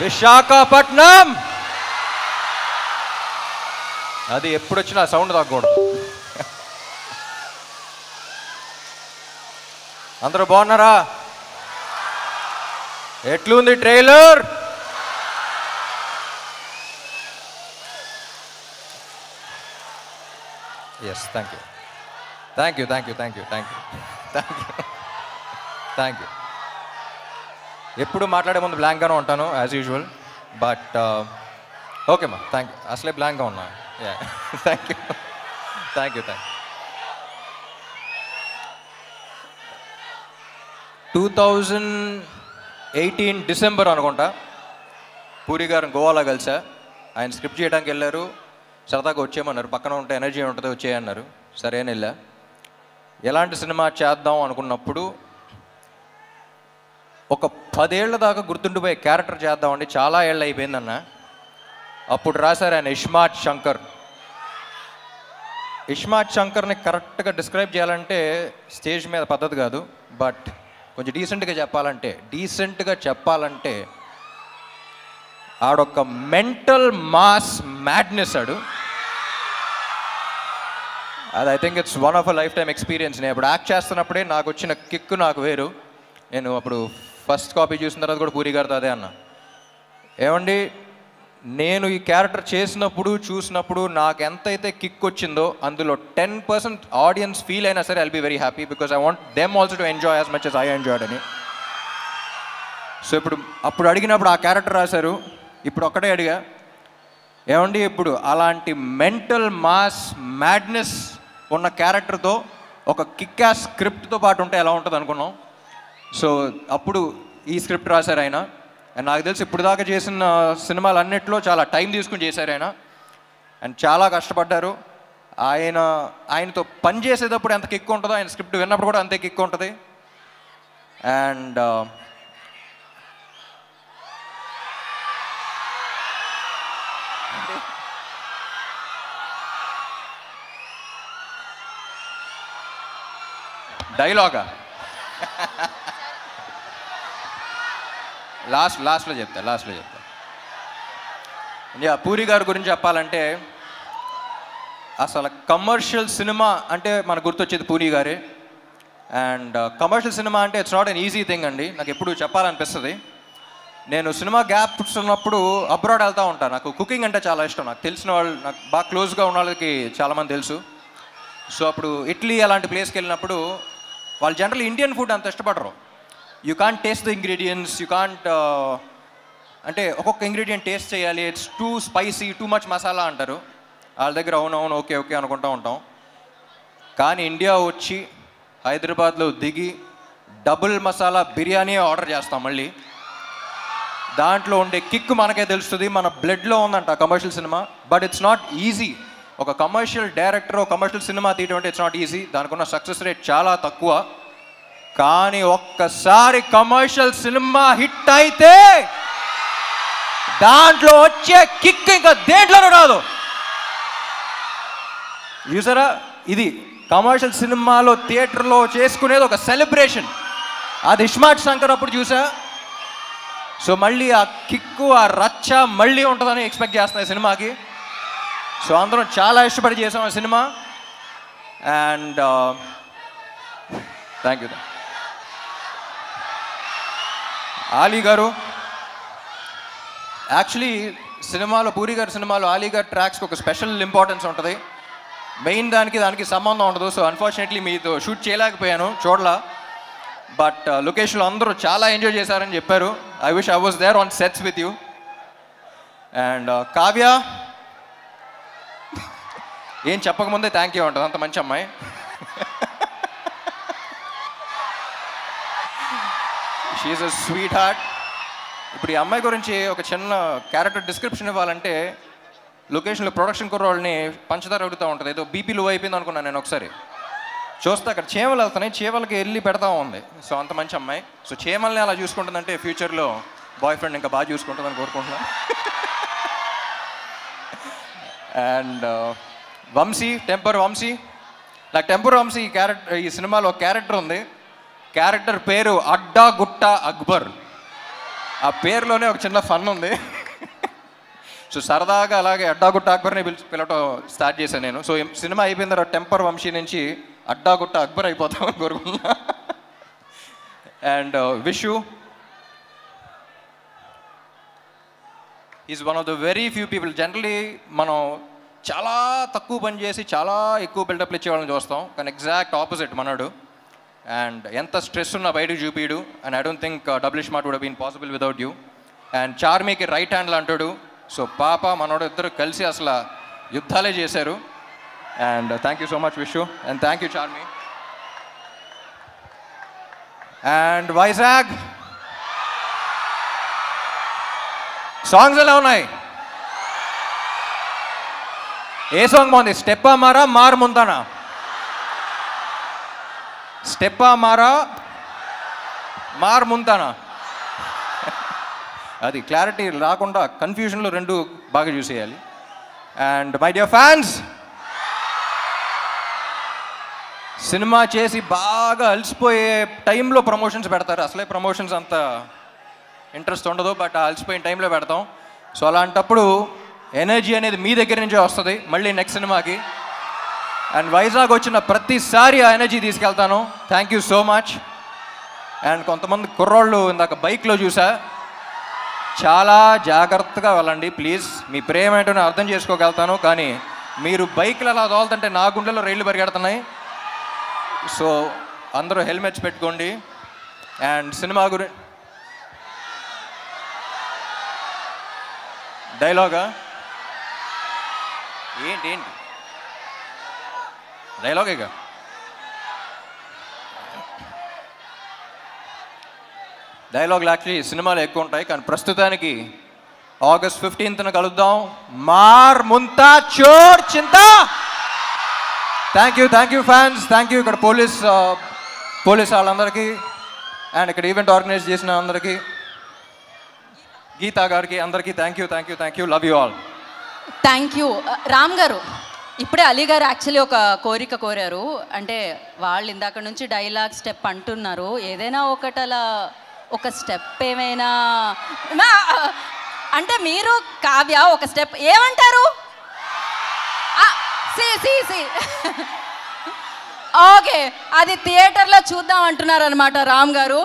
విశాఖపట్నం. అది ఎప్పుడు వచ్చినా సౌండ్ తగ్గకూడదు. అందరూ బాగున్నారా? ఎట్లుంది trailer? Yes, thank you thank you thank you thank you thank you thank you thank you. ఎప్పుడు మాట్లాడే ముందు బ్లాంక్గానే ఉంటాను యాజ్ యూజువల్, బట్ ఓకే మా, థ్యాంక్ యూ. అసలే బ్లాంక్గా ఉన్నా. Thank you thank you thank you. 2018 December అనుకుంటా పూరి గారిని గోవాలో కలిసా. ఆయన స్క్రిప్ట్ చేయడానికి వెళ్ళారు. సరదాగా వచ్చేయమన్నారు, పక్కన ఉంటే ఎనర్జీ ఉంటుంది వచ్చేయన్నారు. సరే అని వెళ్ళా. ఎలాంటి సినిమా చేద్దాం అనుకున్నప్పుడు ఒక 10 ఏళ్ల దాకా గుర్తుండిపోయే క్యారెక్టర్ చేద్దామండి, చాలా ఏళ్ళు అయిపోయిందన్న. అప్పుడు రాశారు ఆయన ఇస్మార్ట్ శంకర్. ఇస్మార్ట్ శంకర్ని కరెక్ట్గా డిస్క్రైబ్ చేయాలంటే స్టేజ్ మీద పద్ధతి కాదు, బట్ కొంచెం డీసెంట్గా చెప్పాలంటే ఆడొక మెంటల్ మాస్ మ్యాడ్నెస్ ఆడు. అది I think it's one of a life time experience. నేను ఇప్పుడు యాక్ట్ చేస్తున్నప్పుడే నాకు వచ్చిన కిక్ నాకు వేరు. నేను అప్పుడు ఫస్ట్ కాపీ చూసిన తర్వాత కూడా పూరి గారితో అదే అన్నా, ఏమండి నేను ఈ క్యారెక్టర్ చూసినప్పుడు నాకు ఎంతైతే కిక్ వచ్చిందో అందులో 10% ఆడియన్స్ ఫీల్ అయినా సరే I'll be very happy, because I want them also to enjoy as much as I enjoyed అని. సో అప్పుడు అడిగినప్పుడు ఆ క్యారెక్టర్ రాశారు. ఇప్పుడు ఒక్కటే అడిగా, ఏమండి ఇప్పుడు అలాంటి మెంటల్ మాస్ మ్యాడ్నెస్ ఉన్న క్యారెక్టర్తో ఒక కిక్ యాస్ స్క్రిప్ట్తో పాటు ఉంటే ఎలా ఉంటుంది అనుకున్నాం. సో అప్పుడు ఈ స్క్రిప్ట్ రాశారు ఆయన. అండ్ నాకు తెలిసి ఇప్పుడు దాకా చేసిన సినిమాలు అన్నిట్లో చాలా టైం తీసుకుని చేశారు ఆయన. అండ్ చాలా కష్టపడ్డారు. ఆయనతో పని చేసేటప్పుడు ఎంత కిక్ ఉంటుందో ఆయన స్క్రిప్ట్ విన్నప్పుడు కూడా అంతే కిక్ ఉంటుంది. అండ్ డైలాగా లాస్ట్లో చెప్తా. పూరి గారి గురించి చెప్పాలంటే అసలు కమర్షియల్ సినిమా అంటే మనకు గుర్తొచ్చేది పూరి గారే. అండ్ కమర్షియల్ సినిమా అంటే it's not an easy thing అండి. నాకు ఎప్పుడు చెప్పాలనిపిస్తుంది. నేను సినిమా గ్యాప్స్ ఉన్నప్పుడు అబ్రాడ్ వెళ్తూ ఉంటాను. నాకు కుకింగ్ అంటే చాలా ఇష్టం. నాకు తెలిసిన వాళ్ళు, నాకు బాగా క్లోజ్గా ఉన్న వాళ్ళకి చాలామంది తెలుసు. సో అప్పుడు ఇటలీ అలాంటి ప్లేస్కి వెళ్ళినప్పుడు వాళ్ళు జనరల్ ఇండియన్ ఫుడ్ అంత ఇష్టపడరు. You can't taste the ingredients, you can't అంటే ఒక్కొక్క ఇంగ్రీడియంట్ టేస్ట్ చేయాలి, it's two spicy, too much masala అంటారు. వాళ్ళ దగ్గర అవునవును ఓకే ఓకే అనుకుంటూ ఉంటాం. కానీ ఇండియా వచ్చి హైదరాబాద్లో దిగి డబుల్ మసాలా బిర్యానీ ఆర్డర్ చేస్తాం. మళ్ళీ దాంట్లో ఉండే కిక్ మనకే తెలుస్తుంది, మన బ్లడ్లో ఉందంట commercial cinema. But it's not easy. ఒక కమర్షియల్ డైరెక్టర్ కమర్షియల్ సినిమా తీయడం అంటే ఇట్స్ నాట్ ఈజీ. దానికి ఉన్న సక్సెస్ రేట్ చాలా తక్కువ. కానీ ఒక్కసారి కమర్షియల్ సినిమా హిట్ అయితే దాంట్లో వచ్చే కిక్ ఇంకా దేంట్లోనూ రాదు. చూసారా, ఇది కమర్షియల్ సినిమాలో థియేటర్లో చేసుకునేది ఒక సెలబ్రేషన్. అది ఇస్మార్ట్ శంకర్ అప్పుడు చూసా. సో మళ్ళీ ఆ కిక్కు, ఆ రచ్చ మళ్ళీ ఉంటుందని ఎక్స్పెక్ట్ చేస్తున్నాయి సినిమాకి. సో అందరం చాలా ఇష్టపడి చేసాం ఆ cinema. And thank you. Ali గారు యాక్చువల్లీ సినిమాలో, పూరి గారి సినిమాలో ఆలీ గారి ట్రాక్స్కి ఒక స్పెషల్ ఇంపార్టెన్స్ ఉంటుంది. మెయిన్ దానికి సంబంధం ఉండదు. సో అన్ఫార్చునేట్లీ మీతో షూట్ చేయలేకపోయాను, చూడలా. బట్ లొకేషన్లో అందరూ చాలా ఎంజాయ్ చేశారని చెప్పారు. I wish I was there on sets with you. And Kavya ఏం చెప్పకముందే థ్యాంక్ యూ ఉంటుంది, అంత మంచి అమ్మాయి. She's a sweetheart. ఇప్పుడు ఈ అమ్మాయి గురించి ఒక చిన్న క్యారెక్టర్ డిస్క్రిప్షన్ ఇవ్వాలంటే, లొకేషన్లో ప్రొడక్షన్ కుర్రోళ్ళని పంచదార అడుగుతూ ఉంటుంది. ఏదో బీపీ లో అయిపోయింది అనుకున్నాను నేను. ఒకసారి చూస్తే అక్కడ చీమలు వెళ్తున్నాయి, చీమలకి వెళ్ళి పెడతా ఉంది. సో అంత మంచి అమ్మాయి. సో చీమల్ని అలా చూసుకుంటుందంటే ఫ్యూచర్లో బాయ్ ఫ్రెండ్ ఇంకా బాగా చూసుకుంటుందని కోరుకుంటున్నాను. And Vamsi, Temper Vamsi. నాకు టెంపర్ వంశీ ఈ సినిమాలో క్యారెక్టర్ ఉంది. క్యారెక్టర్ పేరు అడ్డా గుట్ట అక్బర్. ఆ పేరులోనే ఒక చిన్న ఫన్ ఉంది. సో సరదాగా అలాగే అడ్డాగుట్ట అక్బర్ని పిలవటం స్టార్ట్ చేశాను నేను. సో సినిమా అయిపోయిన తర్వాత టెంపర్ వంశీ నుంచి అడ్డాగుట్ట అక్బర్ అయిపోతామని కోరుకున్నా. And wish you, is one of the very few people. Generally మనం చాలా తక్కువ పని చేసి చాలా ఎక్కువ బిల్డప్లు ఇచ్చేవాళ్ళని చూస్తాం, కానీ ఎగ్జాక్ట్ ఆపోజిట్ మనోడు. అండ్ ఎంత స్ట్రెస్ ఉన్నా బయటకు చూపిడు. And I don't think Double Smart would have been possible without you. And చార్మీకి రైట్ హ్యాండ్లో అంటాడు. సో పాప మనోడు ఇద్దరు కలిసి అసలు యుద్ధాలే చేశారు. And thank you so much wish you, and thank you Charmme. And Vizag songs ఎలా ఉన్నాయి? ఏ సాంగ్ బాగుంది? స్టెప్పా మారా మార్ ముంతానా? స్టెప్పా మారా మార్ ముంతానా? అది క్లారిటీ రాకుండా కన్ఫ్యూజన్లో రెండు బాగా చూసేయాలి. And my dear fans, cinema చేసి బాగా అలసిపోయే టైంలో ప్రమోషన్స్ పెడతారు. అసలే ప్రమోషన్స్ అంత ఇంట్రెస్ట్ ఉండదు, బట్ అలసిపోయిన టైంలో పెడతాం. సో అలాంటప్పుడు ఎనర్జీ అనేది మీ దగ్గర నుంచే వస్తుంది మళ్ళీ నెక్స్ట్ సినిమాకి. అండ్ వైజాగ్ వచ్చిన ప్రతిసారి ఆ ఎనర్జీ తీసుకెళ్తాను. Thank you so much. And కొంతమంది కుర్రోళ్ళు ఇందాక బైక్లో చూసా, చాలా జాగ్రత్తగా వెళ్ళండి ప్లీజ్. మీ ప్రేమ ఏంటో నేను అర్థం చేసుకోగలుగుతాను, కానీ మీరు బైక్లు అలా తోలుతుంటే నా గుండెలో రైళ్లు పరిగెడుతున్నాయి. సో అందరూ హెల్మెట్స్ పెట్టుకోండి. అండ్ సినిమా డైలాగా ఏంటి డైలాగేగా? డైలాగులు యాక్చువల్లీ సినిమాలో ఎక్కువ ఉంటాయి, కానీ ప్రస్తుతానికి August 15th కలుద్దాం. మార్ ముంతా చోర్ చింతా. Thank you fans, thank you ఇక్కడ పోలీస్ వాళ్ళందరికీ, అండ్ ఇక్కడ ఈవెంట్ ఆర్గనైజ్ చేసిన అందరికీ, గీతా గారికి, అందరికీ thank you. Love you all. Thank you. Ram garu, ఇప్పుడే అలీ గారు యాక్చువల్లీ ఒక కోరిక కోరారు. అంటే వాళ్ళు ఇందాక నుంచి డైలాగ్ స్టెప్ అంటున్నారు, ఏదైనా ఒకటి అలా ఒక స్టెప్ ఏమైనా అంటే మీరు కావ్య ఒక స్టెప్ ఏమంటారు? ఓకే, అది థియేటర్లో చూద్దాం అంటున్నారు అనమాట రామ్ గారు.